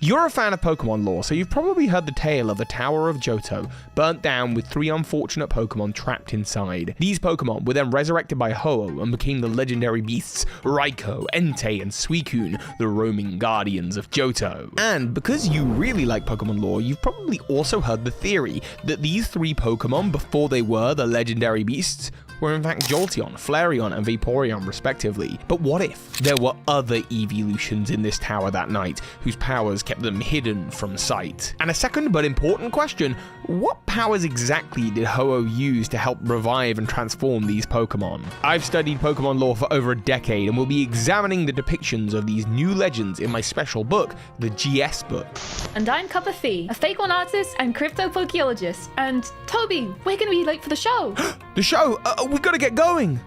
You're a fan of Pokemon lore, so you've probably heard the tale of the Tower of Johto, burnt down with 3 unfortunate Pokemon trapped inside. These Pokemon were then resurrected by Ho-Oh and became the legendary beasts Raikou, Entei, and Suicune, the roaming guardians of Johto. And because you really like Pokemon lore, you've probably also heard the theory that these 3 Pokemon, before they were the legendary beasts, were in fact Jolteon, Flareon, and Vaporeon respectively. But what if there were other Eeveelutions in this tower that night, whose powers kept them hidden from sight? And a second but important question, what powers exactly did Ho-Oh use to help revive and transform these Pokemon? I've studied Pokemon lore for over a decade and will be examining the depictions of these new legends in my special book, the GS book. And I'm Cup of Fee, a Fakemon artist and cryptopokeologist. And Toby, we're gonna be late for the show. The show? We've got to get going!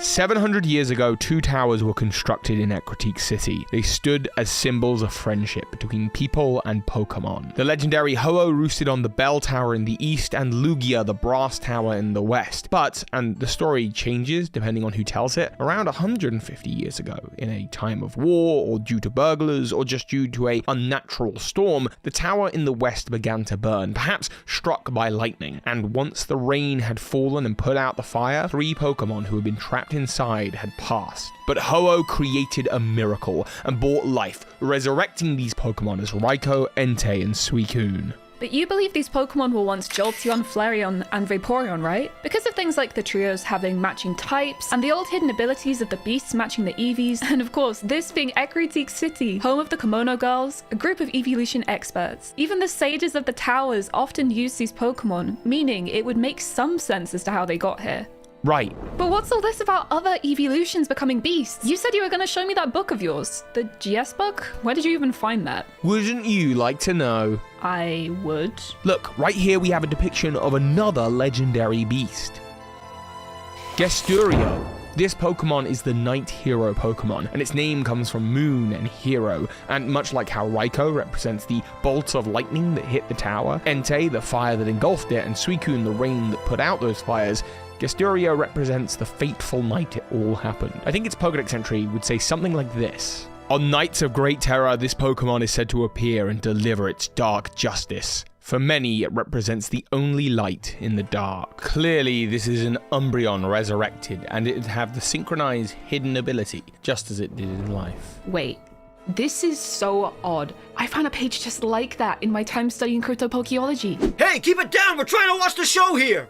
700 years ago, 2 towers were constructed in Ecruteak City. They stood as symbols of friendship between people and Pokemon. The legendary Ho-Oh roosted on the Bell Tower in the east and Lugia, the Brass Tower, in the west. But, and the story changes depending on who tells it, around 150 years ago, in a time of war, or due to burglars, or just due to an unnatural storm, the tower in the west began to burn, perhaps struck by lightning. And once the rain had fallen and put out the fire, 3 Pokemon who had been trapped inside had passed. But Ho-Oh created a miracle and brought life, resurrecting these Pokemon as Raikou, Entei, and Suicune. But you believe these Pokemon were once Jolteon, Flareon, and Vaporeon, right? Because of things like the trios having matching types, and the old hidden abilities of the beasts matching the Eevees, and of course, this being Ecruteak City, home of the Kimono girls, a group of Eeveelution experts. Even the sages of the towers often use these Pokemon, meaning it would make some sense as to how they got here. Right. But what's all this about other Eeveelutions becoming beasts? You said you were going to show me that book of yours. The GS book? Where did you even find that? Wouldn't you like to know? I would. Look, right here we have a depiction of another legendary beast. Gesturio. This Pokemon is the Night Hero Pokemon, and its name comes from moon and hero, and much like how Raikou represents the bolts of lightning that hit the tower, Entei the fire that engulfed it, and Suicune the rain that put out those fires, Gesturio represents the fateful night it all happened. I think its Pokédex entry would say something like this. On nights of great terror, this Pokemon is said to appear and deliver its dark justice. For many, it represents the only light in the dark. Clearly, this is an Umbreon resurrected, and it would have the synchronized hidden ability, just as it did in life. Wait. This is so odd. I found a page just like that in my time studying cryptopokeology. Hey, keep it down! We're trying to watch the show here!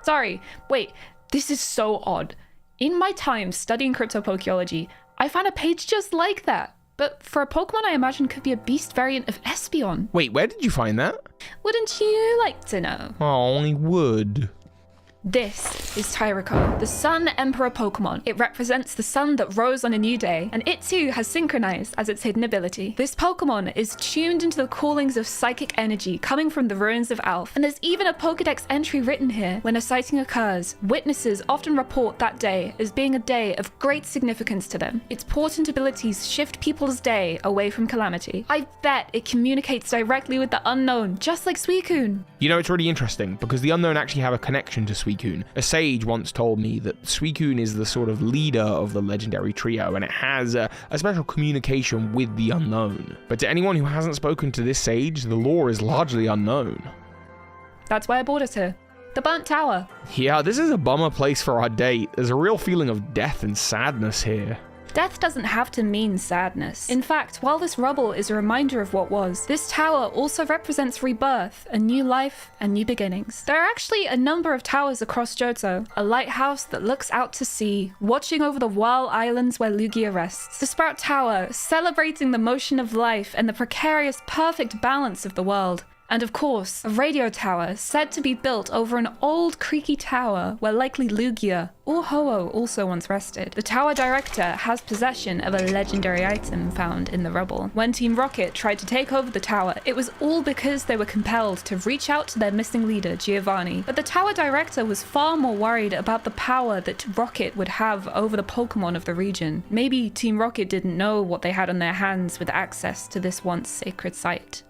Sorry, wait, this is so odd. In my time studying cryptopokeology, I found a page just like that. But for a Pokemon I imagine could be a beast variant of Espeon. Wait, where did you find that? Wouldn't you like to know? Oh, I would. This is Tyroko, the Sun Emperor Pokemon. It represents the sun that rose on a new day, and it too has synchronized as its hidden ability. This Pokemon is tuned into the callings of psychic energy coming from the ruins of Alph, and there's even a Pokédex entry written here. When a sighting occurs, witnesses often report that day as being a day of great significance to them. Its portent abilities shift people's day away from calamity. I bet it communicates directly with the Unown, just like Suicune. You know, it's really interesting, because the Unown actually have a connection to Suicune. A sage once told me that Suicune is the sort of leader of the legendary trio, and it has a special communication with the Unown. But to anyone who hasn't spoken to this sage, the lore is largely unknown. That's why I brought us here. The Burnt Tower. Yeah, this is a bummer place for our date. There's a real feeling of death and sadness here. Death doesn't have to mean sadness. In fact, while this rubble is a reminder of what was, this tower also represents rebirth, a new life, and new beginnings. There are actually a number of towers across Johto, a lighthouse that looks out to sea, watching over the Whirl Islands where Lugia rests. The Sprout Tower, celebrating the motion of life and the precarious, perfect balance of the world. And of course, a radio tower said to be built over an old creaky tower where likely Lugia or Ho-Oh also once rested. The tower director has possession of a legendary item found in the rubble. When Team Rocket tried to take over the tower, it was all because they were compelled to reach out to their missing leader, Giovanni. But the tower director was far more worried about the power that Rocket would have over the Pokemon of the region. Maybe Team Rocket didn't know what they had on their hands with access to this once sacred site.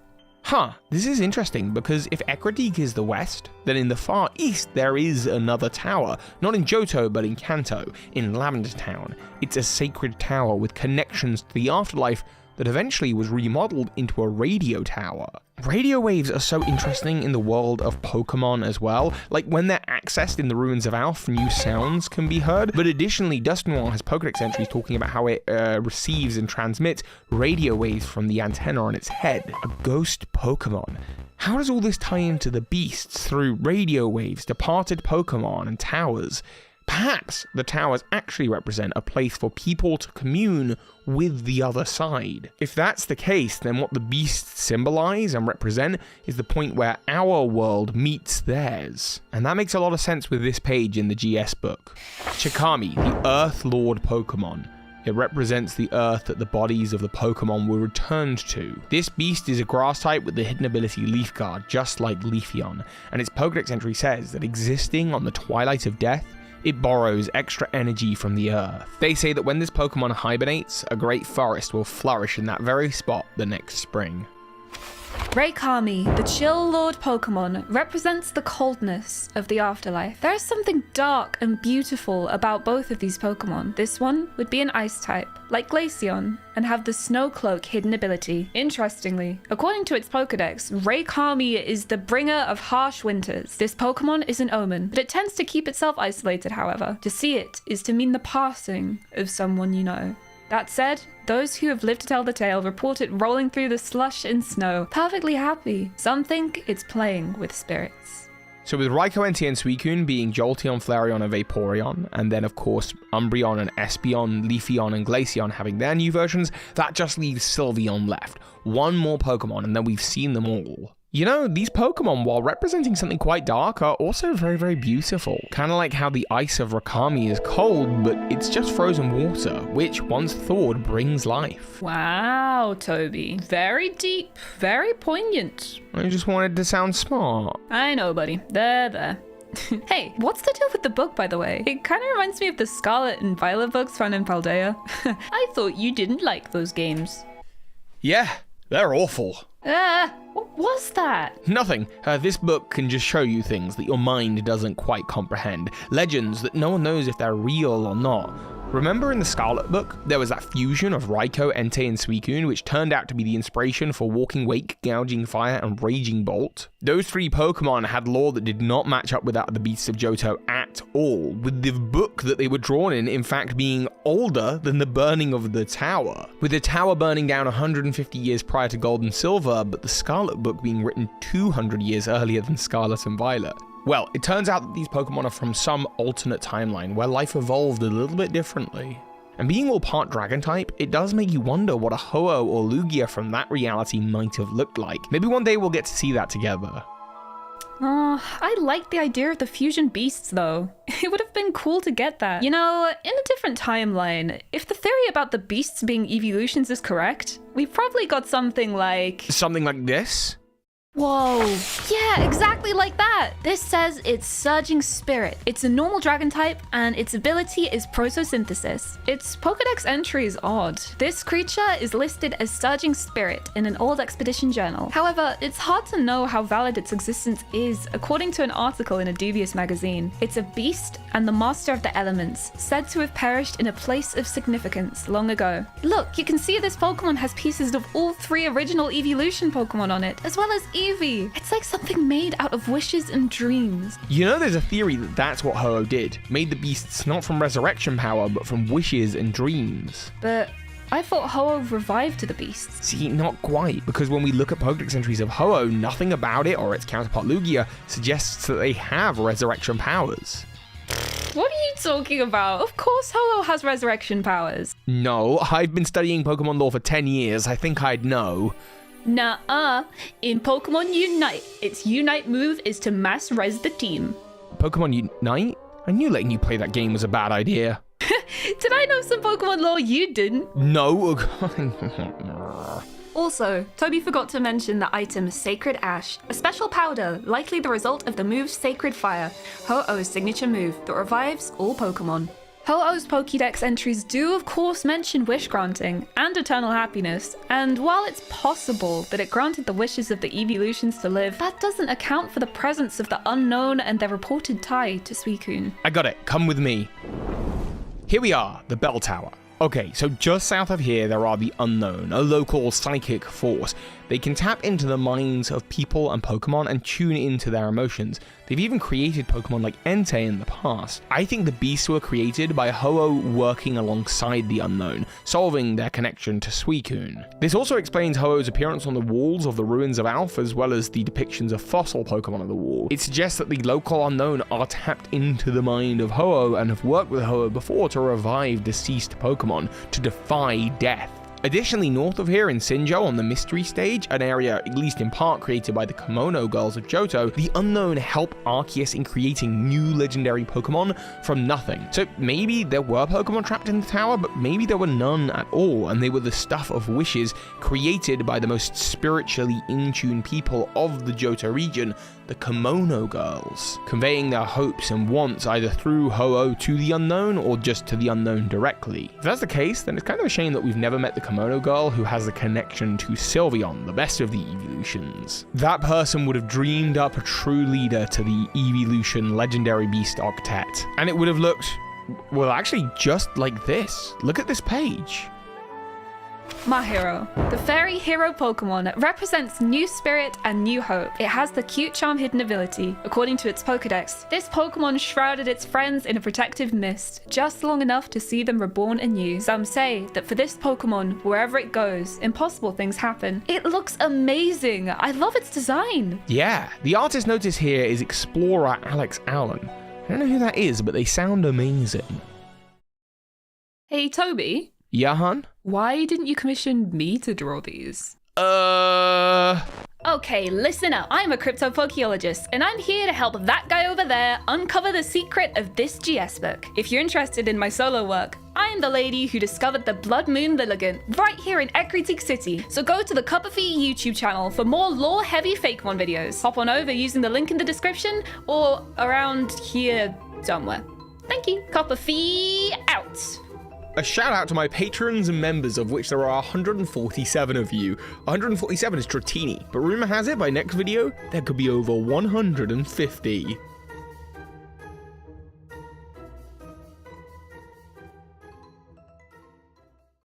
This is interesting because if Ekritik is the west, then in the far east there is another tower, not in Johto but in Kanto, in Lavender Town. It's a sacred tower with connections to the afterlife that eventually was remodeled into a radio tower. Radio waves are so interesting in the world of Pokemon as well. Like when they're accessed in the ruins of Alph, new sounds can be heard. But additionally, Dusknoir has Pokedex entries talking about how it receives and transmits radio waves from the antenna on its head. A ghost Pokemon. How does all this tie into the beasts through radio waves, departed Pokemon, and towers? Perhaps the towers actually represent a place for people to commune with the other side. If that's the case, then what the beasts symbolize and represent is the point where our world meets theirs. And that makes a lot of sense with this page in the GS book. Chikami, the Earth Lord Pokemon. It represents the earth that the bodies of the Pokemon were returned to. This beast is a grass type with the hidden ability Leaf Guard, just like Leafeon, and its Pokedex entry says that existing on the twilight of death, it borrows extra energy from the earth. They say that when this Pokemon hibernates, a great forest will flourish in that very spot the next spring. Raikami, the Chill Lord Pokemon, represents the coldness of the afterlife. There is something dark and beautiful about both of these Pokemon. This one would be an ice type, like Glaceon, and have the Snow Cloak hidden ability. Interestingly, according to its Pokedex, Raikami is the bringer of harsh winters. This Pokemon is an omen, but it tends to keep itself isolated, however. To see it is to mean the passing of someone you know. That said, those who have lived to tell the tale report it rolling through the slush and snow, perfectly happy. Some think it's playing with spirits. So with Raikou, Entei, and Suicune being Jolteon, Flareon, and Vaporeon, and then of course Umbreon and Espeon, Leafeon, and Glaceon having their new versions, that just leaves Sylveon left. One more Pokemon and then we've seen them all. You know, these Pokemon, while representing something quite dark, are also very, very beautiful. Kind of like how the ice of Rakami is cold, but it's just frozen water, which, once thawed, brings life. Wow, Toby. Very deep, very poignant. I just wanted to sound smart. I know, buddy. There. Hey, what's the deal with the book, by the way? It kind of reminds me of the Scarlet and Violet books found in Paldea. I thought you didn't like those games. Yeah, they're awful. What was that? Nothing. This book can just show you things that your mind doesn't quite comprehend. Legends that no one knows if they're real or not. Remember in the Scarlet book, there was that fusion of Raikou, Entei, and Suicune, which turned out to be the inspiration for Walking Wake, Gouging Fire, and Raging Bolt? Those three Pokemon had lore that did not match up with that of the Beasts of Johto at all, with the book that they were drawn in fact being older than the burning of the tower. With the tower burning down 150 years prior to Gold and Silver, but the Scarlet book being written 200 years earlier than Scarlet and Violet. Well, it turns out that these Pokemon are from some alternate timeline where life evolved a little bit differently. And being all part dragon type, it does make you wonder what a Ho-Oh or Lugia from that reality might have looked like. Maybe one day we'll get to see that together. Oh, I like the idea of the fusion beasts though. It would have been cool to get that. You know, in a different timeline, if the theory about the beasts being Eeveelutions is correct, we've probably got something like... Something like this? Whoa, yeah, exactly like that. This says it's Surging Spirit. It's a normal dragon type, and its ability is Protosynthesis. Its Pokedex entry is odd. This creature is listed as Surging Spirit in an old expedition journal. However, it's hard to know how valid its existence is according to an article in a dubious magazine. It's a beast and the master of the elements, said to have perished in a place of significance long ago. Look, you can see this Pokemon has pieces of all three original Eeveelution Pokemon on it, as well as Eevee. It's like something made out of wishes and dreams. You know, there's a theory that that's what Ho-Oh did. Made the beasts not from resurrection power, but from wishes and dreams. But I thought Ho-Oh revived the beasts. See, not quite, because when we look at Pokedex entries of Ho-Oh, nothing about it or its counterpart Lugia suggests that they have resurrection powers. What are you talking about? Of course Ho-Oh has resurrection powers. No, I've been studying Pokemon lore for 10 years. I think I'd know. Nuh-uh. In Pokemon Unite, its Unite move is to mass res the team. Pokemon Unite? I knew letting you play that game was a bad idea. Did I know some Pokemon lore you didn't? No. Also, Toby forgot to mention the item Sacred Ash, a special powder, likely the result of the move Sacred Fire, Ho-Oh's signature move that revives all Pokemon. Ho-Oh's Pokédex entries do of course mention wish granting and eternal happiness, and while it's possible that it granted the wishes of the Eeveelutions to live, that doesn't account for the presence of the Unown and their reported tie to Suicune. I got it, come with me. Here we are, the Bell Tower. Okay, so just south of here there are the Unown, a local psychic force. They can tap into the minds of people and Pokemon and tune into their emotions. They've even created Pokemon like Entei in the past. I think the beasts were created by Ho-Oh working alongside the Unown, solving their connection to Suicune. This also explains Ho-Oh's appearance on the walls of the ruins of Alpha, as well as the depictions of fossil Pokemon on the wall. It suggests that the local Unown are tapped into the mind of Ho-Oh and have worked with Ho-Oh before to revive deceased Pokemon to defy death. Additionally, north of here in Sinjo on the mystery stage, an area at least in part created by the Kimono girls of Johto, the Unown help Arceus in creating new legendary Pokemon from nothing. So maybe there were Pokemon trapped in the tower, but maybe there were none at all, and they were the stuff of wishes created by the most spiritually in tune people of the Johto region, the Kimono girls, conveying their hopes and wants either through Ho-Oh to the Unown or just to the Unown directly. If that's the case, then it's kind of a shame that we've never met the Kimono girl who has a connection to Sylveon, the best of the Eeveelutions. That person would have dreamed up a true leader to the Eeveelution legendary beast octet, and it would have looked, well, actually just like this. Look at this page. Mahiro. The fairy hero Pokemon represents new spirit and new hope. It has the cute charm hidden ability. According to its Pokedex, this Pokemon shrouded its friends in a protective mist, just long enough to see them reborn anew. Some say that for this Pokemon, wherever it goes, impossible things happen. It looks amazing. I love its design. Yeah, the artist notice here is explorer Alex Allen. I don't know who that is, but they sound amazing. Hey, Toby. Yeah, hun? Why didn't you commission me to draw these? Okay, listen up. I'm a cryptopokeologist, and I'm here to help that guy over there uncover the secret of this GS book. If you're interested in my solo work, I am the lady who discovered the Blood Moon Lilligant right here in Ekritik City. So go to the Cup of Fee YouTube channel for more lore-heavy Fakemon videos. Hop on over using the link in the description or around here somewhere. Thank you. Cup of Fee out. A shout out to my patrons and members, of which there are 147 of you. 147 is Dratini, but rumor has it by next video, there could be over 150.